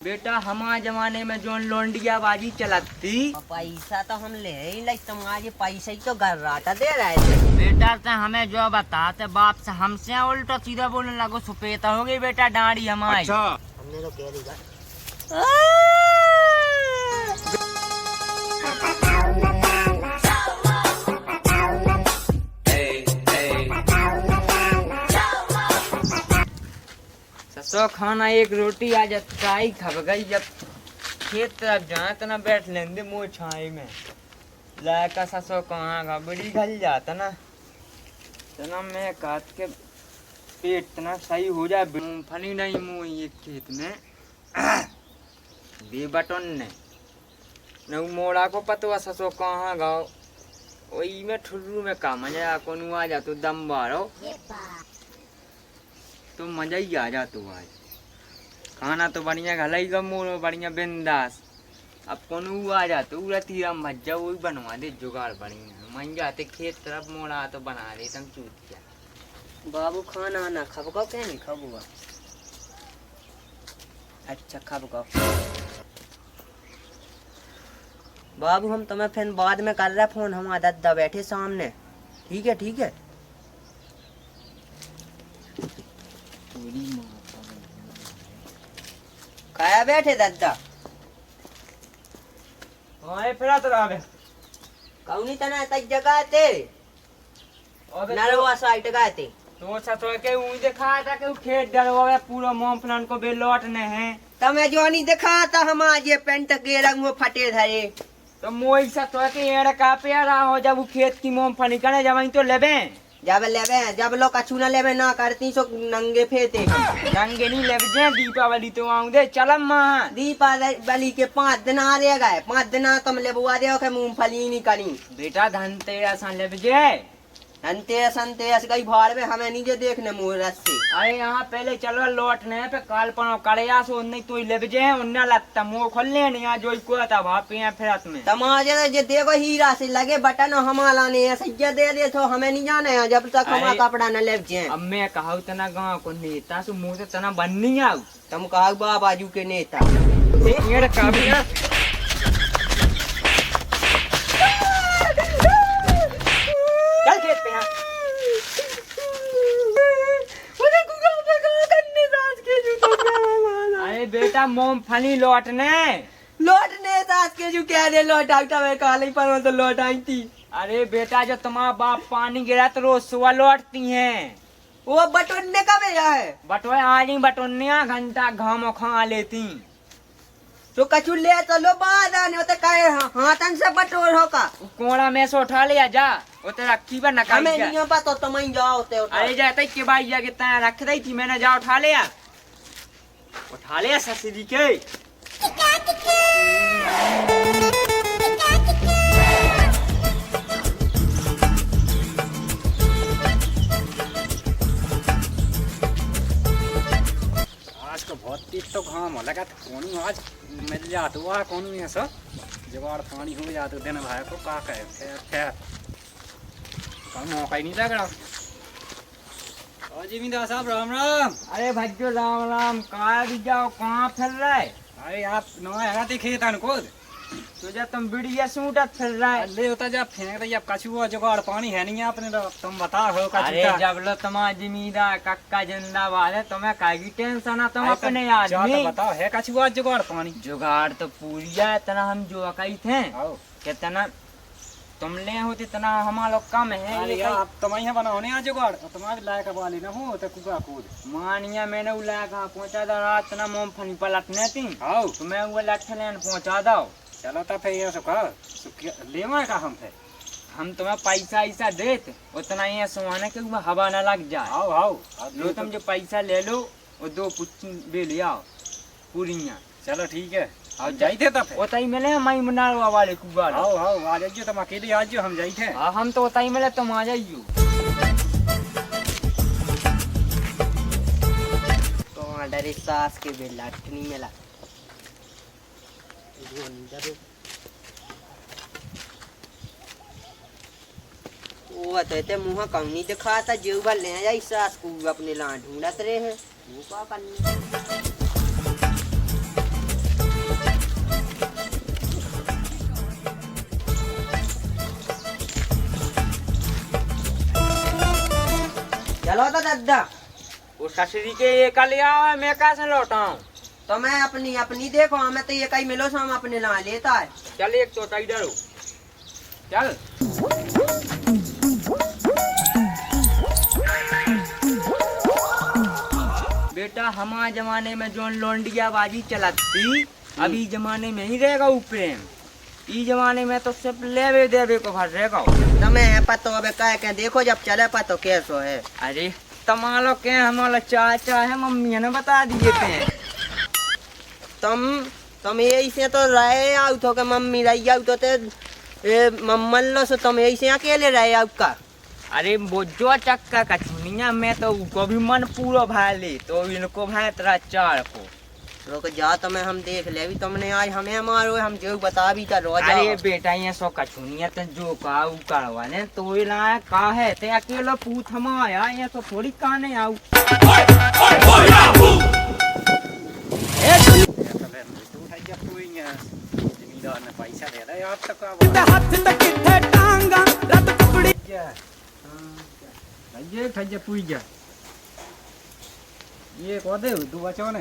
बेटा हमारे जमाने में जो लोंडिया बाजी चलती पैसा तो हम ले ही ले, तुम्हारे पैसे ही तो गर्राटा दे रहे थे। बेटा से हमें जो बताते बाप से हमसे उल्टा सीधा बोलने लगो सुपेता हो गई बेटा डांडी हमारी। अच्छा हमने तो कह दिया ससो खाना एक रोटी आज चाय खब गई। जब खेत तरफ जाए तो ना बैठ लेंगे मुँह छाई में लायका ससो कहाँ गबड़ी घल जाता ना तो ना मैं काट के पेट ना सही हो जाए। मूंगफली नहीं मुँह एक खेत में दे बटन ने न मोड़ा को पतवा ससो कहाँ गाओ वही में ठुर्रू में का मजा को आ जा तो दम बारो तो मजा ही आ जा तू आज खाना तो बढ़िया घलाई का मोड़ बढ़िया बिंदास। अब कौन आ जा तो तीरा मज्जा वही बनवा दे जुगाड़ बढ़िया मन जाते खेत तरफ मोड़ा तो बना दे तम चूत क्या बाबू खाना ना खब गो क्या नहीं खबूगा। अच्छा खब गो बाबू, हम तुम्हें फिर बाद में कर रहे फोन। हम दादा बैठे सामने। ठीक है ठीक है। खाया बैठे दादा फिर तो रहा कौनी तना तक जगह थे नरवा साइड गए थे तो ससुर के ऊँ दिखा था कि खेत डरवा पूरा मूंगफलन को बे लौटने हैं। तमें जो नहीं दिखा था हम आज ये पेंट के रंग में फटे धरे तो मोई ससुर के एड़ का प्यारा हो जब वो खेत की मूंगफली करे जब तो लेबे जब लोग कछु न लेवे ना करती सो नंगे फेते रंगे नहीं लेबे दीपावली तो आऊं दे चलम मां दीपावली के 5 दिन आ रहे गए। 5 दिन तुम लेबुआ दे के मूंगफली नहीं करी बेटा धनतेरस लेबे संतेरस गई भाड़ में हमें नीचे देखने मुहूर्त से। अरे यहाँ पहले चलो लौटने पे काल पनो कड़िया सो नहीं तो लेबे उन्ना लगता मुंह खोलने नहीं आ जो को था भापे हैं फिरत में तमाजे जे देखो हीरा से लगे बटन हमारा ने सज्जा दे दे तो हमें नहीं जाने हैं जब तक हमारा कपड़ा न लेब जे। अब मैं कहू तना गाँव को नेता सो मुँह से तना बननी आऊ तुम कहा बाबाजू के नेता बेटा मूंगफली लौटने सास के जो कह दे लौट आउटा में काले पर तो लौट आई थी। अरे बेटा जो तुम्हारा बाप पानी गिरा तो रोज सुबह लौटती हैं। वो बटोरने का भैया है बटोए आज ही बटोरने घंटा घामो खा लेती तो कछु ले चलो बाद आने होते कहे हाथन से बटोर होगा कोड़ा में से उठा लिया जा वो तो रखी पर नका हमें नहीं पता तो मैं जाओ होते अरे जाते के भाई जा कितना रख दी थी मैंने जा उठा लिया ससुरी के आज को बहुत तेज तो घाम हो लगा कौन आज मिल जात हुआ कौन ऐसा जुगाड़ पानी हो जाते दिन भाई को का कहे खैर मौका ही नहीं लग रहा। और जिमीदार साहब राम राम। अरे भज्जो राम राम कहा भी जाओ कहाँ फिर रहा है। अरे आप नवा खेतन को तो जब तुम बिड़िया सूटत फिर रहा है ले होता जब फेंक रही अब कछुआ जुगाड़ पानी है नहीं आपने तो तुम बता हो अरे जब लो तुम्हारा जिमीदार कक्का जिंदाबाद है तुम्हें काहे टेंशन है तुम अपने आदमी बताओ है कछुआ जुगाड़ पानी जुगाड़ तो पूरी है इतना हम जो अकई थे कितना तुम ले होते इतना हमारा कम है ये आप तुम्हें बनाने आ जुगाड़ तुम्हारे लायक वाली ना हो तो कुका कूद मानिया मैंने वो लायक पहुंचा दो रात ना मूंगफली पलटने थी आओ तो मैं वो लठलेन पहुंचा दो चलो तो फिर ये सुखा लेवा का हम तुम्हें पैसा ऐसा देते उतना ये सुहाना के हवा न लग जाए। आओ आओ लो तुम जो पैसा ले लो वो 2 पुच्ची ले लिया पूरियां। चलो ठीक है आओ जाइए तब उताई मिले मई मुनारवा वाले कुबाल आओ आओ आ जाइए तुम अकेले आ जाओ हम जाइए। हाँ हम तो उताई मिले तुम आ जाइयो तो डरे सास के बेला नहीं मिला वो तो मुँह कौनी दिखा था जो बल ले जाए सास को अपने ला ढूंढत रहे हैं वो क्या करने चलो तो दादा। वो ससुरी के ये का लिया है, मैं कैसे लौटाऊं? तो मैं अपनी अपनी देखो, हमें तो ये कहीं मिलो से हम अपने ला लेता है। चल एक तो इधर हो, चल। बेटा हमारे जमाने में जो लौंडिया बाजी चलती, अभी जमाने में ही रहेगा वो प्रेम। ई जमाने में तो सिर्फ लेवे देवे को भर रहेगा। तुम्हें है पतो अब कह देखो जब चले पतो कैसो है। अरे तमालो के हमारा चाचा है, मम्मी ने बता दिए थे। तुम यही से तो रहे आओ तो के मम्मी रही आओ तो मम्मन लो से तुम यही से अकेले रहे आओ का। अरे वो जो चक्का का छुनिया, मैं तो उनको भी मन पूरा भाई ले, तो इनको भाई तेरा चार को रुक जा तो मैं हम देख ले। अभी तुमने आज हमें मारो, हम जो बता भी था रोज। अरे बेटा ये सो कछुनिया तो जो का उ करवाने तो ये लाया का है ते अकेला पूछ हम आया, ये तो थोड़ी काने आऊ। जमींदार ने पैसा दे रहा यार तक हाथ तक किथे टांगा रत टुकड़ी ये ठज पुई जा ये को दे दो बचो ने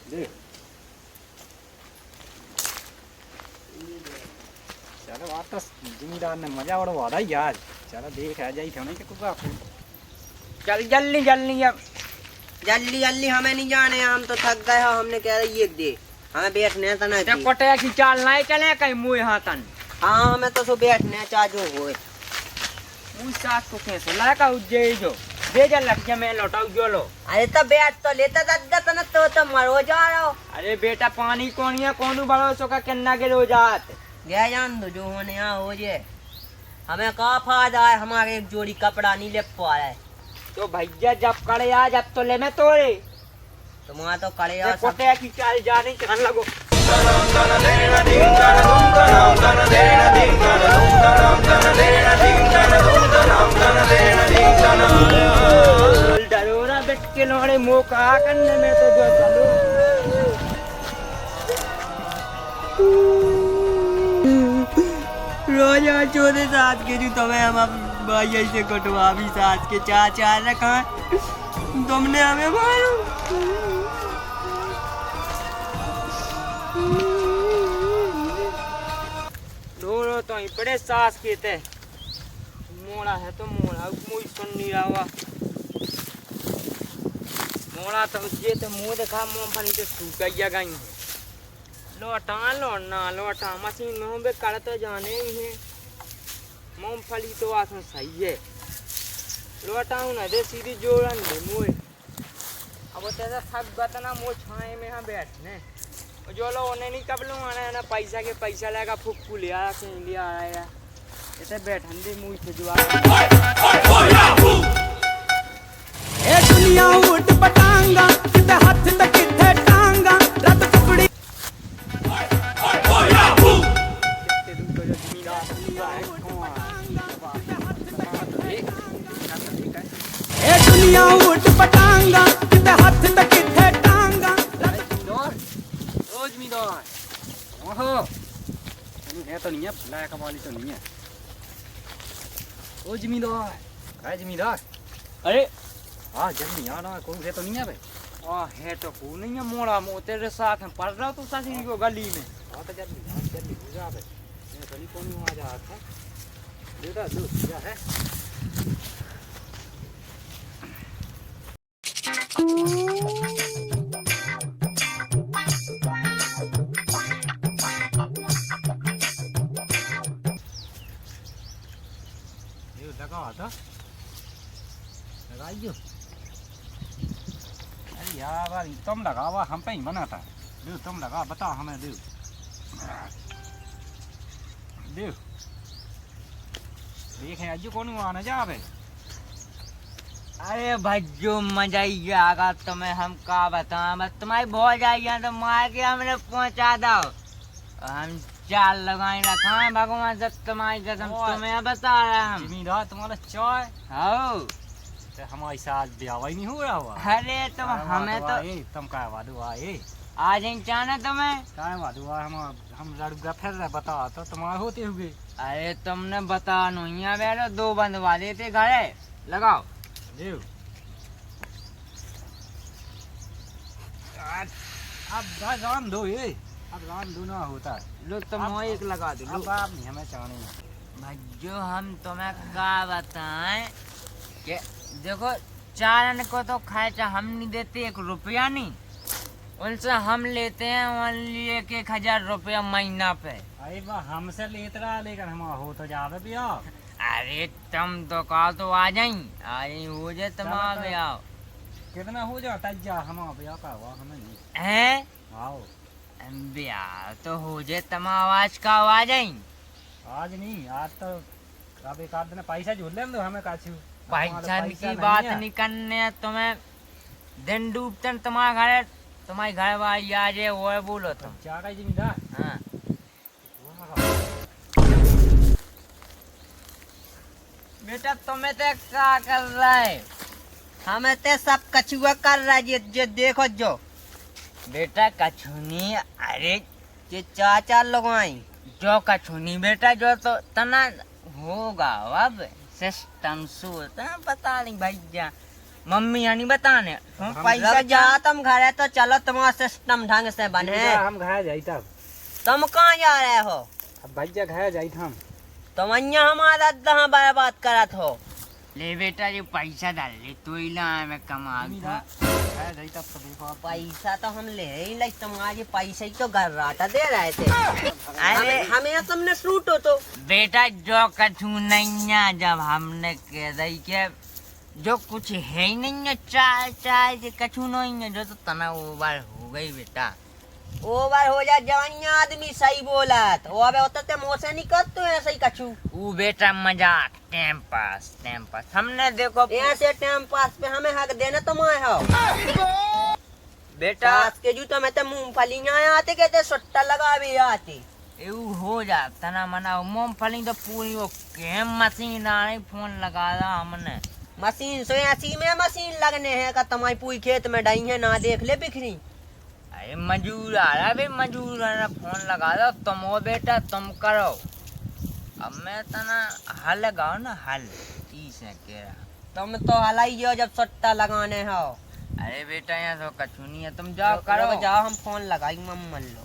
देख चलो बात तो जमींदार ने मजा बड़ा वादा यार। चलो देख आ जाई थे के कुका चल जल्दी जल्दी अब जल्दी जल्दी हमें नहीं जाने, हम तो थक गए हो। हमने कह रही ये दे हमें बैठने तो नहीं ते कोटे की चाल नहीं चले कहीं मुंह हाथन। हाँ हमें तो सो बैठने चाजो होए। मुंह सास को कैसे लाका उज्जे जो दे जा लग मैं लौटाऊ जो लो। अरे तो बैठ तो लेता दादा तो न तो मरो जा रहा हो। अरे बेटा पानी कोनिया कोनू भरोसो का किन्ना के रो जात गया जान दो जो होने यहाँ हो जे। हमें का फायदा है, हमारे एक जोड़ी कपड़ा नहीं ले पा रहा है। तो भैया जब करे आ जब तो ले मैं तोड़े तुम्हारा तो करे ते कोटे की चाल जाने चल लगो। डरोरा बेट के लोड़े मुंह का करने में तो जो चलो रोज चोरे साथ के जो तुम्हें हम भाई से कटवा भी साथ के चार रखा तुमने हमें मारो। ढोरो तो ही बड़े सास के थे मोड़ा है तो मोड़ा मुझ सुन नहीं रहा मोड़ा तो ये तो मुंह देखा मूंगफली तो सूखा गई है। लौटा लौटना लौटा मशीन में बे कर तो जाने ही है। मूंगफली तो आसन सही है, लौटाऊ ना दे सीधी जोड़न दे मुँह। अब तेरा थक गया ना मुँह छाए में यहाँ बैठने जो लो उन्हें नहीं कब लो आना है ना पैसा के पैसा लेगा फुक्कू ले आया कहीं ले आया ऐसे बैठन दे मुँह से जुआ। ए दुनिया उठ पटांगा किते हाथ तक किथे टांगा रत टुकड़ी ए दुनिया उठ पटांगा किते हाथ तक किथे टांगा ओ जमींदार ओहो है तो नहीं है लाया कमाली तो नहीं है। ओ जमींदार है जमींदार अरे हाँ जल्दी आना कोई है तो नहीं है भाई। है तो को नहीं है मोड़ा मो तेरे साथ में पड़ रहा तो ससुरी को गली में। हाँ तो जल्दी हो जा भाई मैं गली कौन आ जा था बेटा दूध क्या है ये लगा था लगाइयो। अरे यार भाई तुम लगावा हम पे ही बना था दे तुम लगा बता हमें दे दे देखें अज्जू कौन आना जा भाई। अरे भाई जो मजा ही आगा तुम्हें हम का बताएं, बस तुम्हारी बहुत जाएगी तो मार के हमने पहुंचा दो। हम चाल लगाई रखा है भगवान जब तुम्हारी कसम तुम्हें बता रहे हम। जमींदार तुम्हारा चाय हो तो हमारे साथ ब्याह ही नहीं हो रहा हुआ। अरे तुम हमें तो तुम का वादो आए आ जाए चाहना तुम्हें। काय बात हुआ हम लड़का फिर रहे बता तो तुम्हारे होते हुए। अरे तुमने बता नहीं है बेटा, 2 बंद वाले थे घरे लगाओ। देव अब राम दो ये, अब राम दो ना होता है। लो तुम वो एक लगा दो। लो अब आप नहीं हमें चाहने भाई जो हम तुम्हें क्या बताएं कि देखो चारण को तो खर्चा हम नहीं देते 1 रुपया नहीं, उनसे हम लेते हैं ओनली 1,000 रुपया महीना पे। अरे वाह हमसे लेते रहा लेकिन हम हो तो जावे भी आओ। अरे तुम तो कहा तो आ जाई, आई हो जाए तुम्हारा ब्याह। कितना हो जाता जा हम ब्याह का हुआ हमें नहीं हैं आओ। ब्याह तो हो जाए तुम्हारा आवाज का आ जाई। आज नहीं, आज तो अब एक आध दिन पैसा जोड़ ले दो हमें काछू। पैसा की बात नहीं करने, तुम्हें दिन डूबते न तुम्हारे घर वाली आ जाए वो बोलो तुम। क्या का जिम्मेदार। हाँ बेटा तुम्हें तो क्या कर रहा है? हमें ते सब कछुआ कर रहा है जे देखो जो। बेटा कछुनी, अरे ये 4 लोग आई जो कछुनी बेटा जो तो तना होगा अब सिस्टम सु पता नहीं भैया, मम्मी यानी बताने तुम पैसा जा तुम घर है तो चलो तुम्हारा सिस्टम ढंग से बने। हम घर जाई तब तुम कहाँ जा रहे हो? अब भैया घर जाई हम। तुम यहाँ हमारा दहा बर्बाद करत हो। ले बेटा ये पैसा डाल ले तो इला में कमा घर जाई तब तो देखो आप। पैसा तो हम ले ही लाई, तुम्हारे पैसे ही तो घर राटा दे रहे थे। अरे हमें तुमने सूट हो तो बेटा जो कछु नहीं है, जब हमने कह दी के जो कुछ है ही नहीं है, चाय कछु नहीं है, जो तो तना ओवर हो गई बेटा। ओवर हो जा जवानिया आदमी सही बोला तो अबे होता ते मोसे नहीं करते ऐसे ही कछु। वो बेटा मजाक टाइम पास हमने देखो ऐसे टाइम पास पे हमें हक देना तुम आए हो। बेटा आज के जूतो में तो मूंगफलियां आते कहते सुट्टा लगा भी आती। यू हो जाता ना मना मूंगफली तो पूरी वो गेम मशीन आ रही, फोन लगा रहा हमने मशीन से ऐसी में मशीन लगने हैं का तुम्हारी पूरी खेत में डाई है ना देख ले बिखरी। अरे मजूर आ रहा भाई, मजूर आ रहा, फोन लगा दो तुम हो बेटा तुम करो। अब मैं तना हल लगाओ ना हल तीस है कह रहा। तुम तो हलाई जो जब सुट्टा लगाने हो। अरे बेटा यहाँ तो कछु नहीं है, तुम जाओ करो। जाओ हम फोन लगाई मम्मन लो।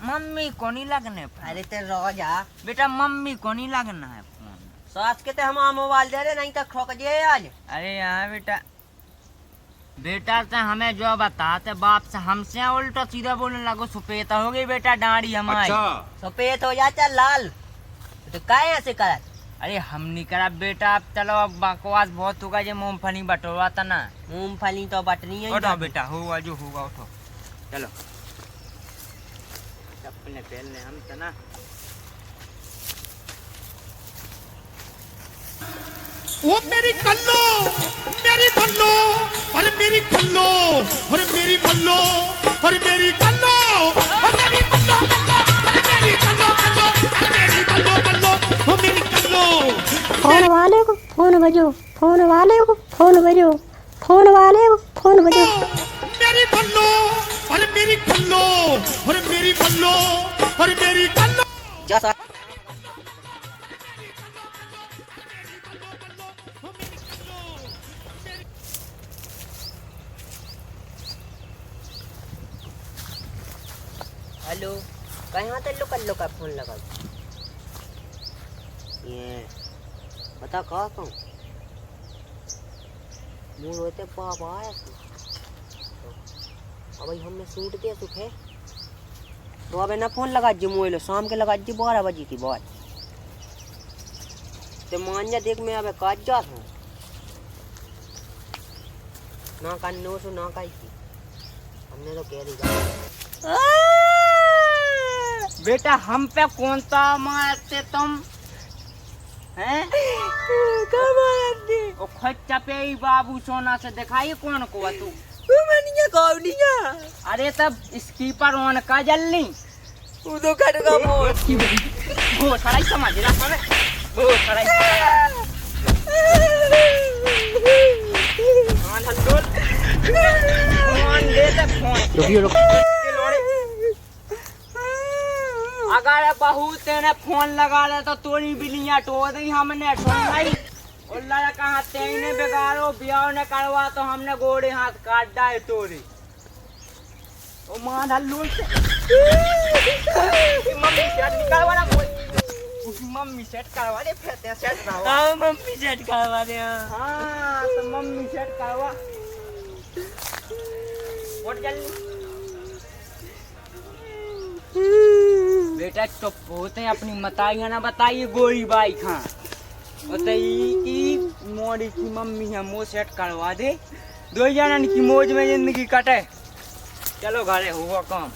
मम्मी को नहीं लगने फोन। अरे ते रो जा बेटा मम्मी को नहीं लगना है फोन। सास के ते हम मोबाइल दे रहे नहीं तो खोक जे आज। अरे यहाँ बेटा से हमें जो बताते बाप से हमसे उल्टा सीधा बोलने लगो, सफेद हो गई बेटा दाढ़ी हमारी। सफेद हो जाता लाल तो काय ऐसे करत। अरे हम नहीं करा बेटा, अब चलो अब बकवास बहुत होगा, ये मूंगफली बटोरा था ना। मूंगफली तो बटनी है। उठो बेटा होगा जो होगा, उठो चलो चप्पल पहन ले हम तना। वो मेरी कल्लो मेरी भल्लो और मेरी कल्लो और मेरी भल्लो और मेरी कल्लो और मेरी कल्लो और मेरी कल्लो और मेरी कल्लो कल्लो और मेरी कल्लो। फोन वाले को फोन बजो, फोन वाले को फोन बजो, फोन वाले को फोन बजो। मेरी भल्लो और मेरी कल्लो और मेरी भल्लो और मेरी कल्लो। हेलो कहाँ ते लो का फोन लगा ये बता कहा कहूँ मूड होते पाप आया अब भाई हमने सूट दिया सुखे तो अब ना फोन लगा जी मोबाइल शाम के लगा जी 12 बजे की बात तो मान जा देख मैं अब काट जा हूँ ना का नो सो ना का हमने तो कह दी बेटा हम पे कौन सा मारते तुम हैं? ओ खच्चा पे ही बाबू सोना से दिखाई कौन को तू? अरे तब स्कीपर ऑन का जल्दी उदो कटगा वो सराई समझ रहा है वो सराई फोन दे दे फोन रुकिए लोड़े अगर बहू तेने फोन लगा रहा तो तोरी बिलियां टो दी हमने ठोलाई और लड़ा कहाँ तेने बेगारो ब्याह ने करवा तो हमने गोड़े हाथ काट डाए तोरी ओ मां ढल्लू मम्मी सेट निकालवा ना मम्मी सेट करवा दे फिर ते सेट रहो हाँ मम्मी सेट करवा दे हाँ तो मम्मी सेट करवा और जल्दी बेटा चुप होते हैं अपनी मताइया ना बताइए गोरी बाई खां बताइए कि मोड़ी की मम्मी है मुँह सेट करवा दे दो जनन की मौज में जिंदगी कटे चलो घरे हुआ काम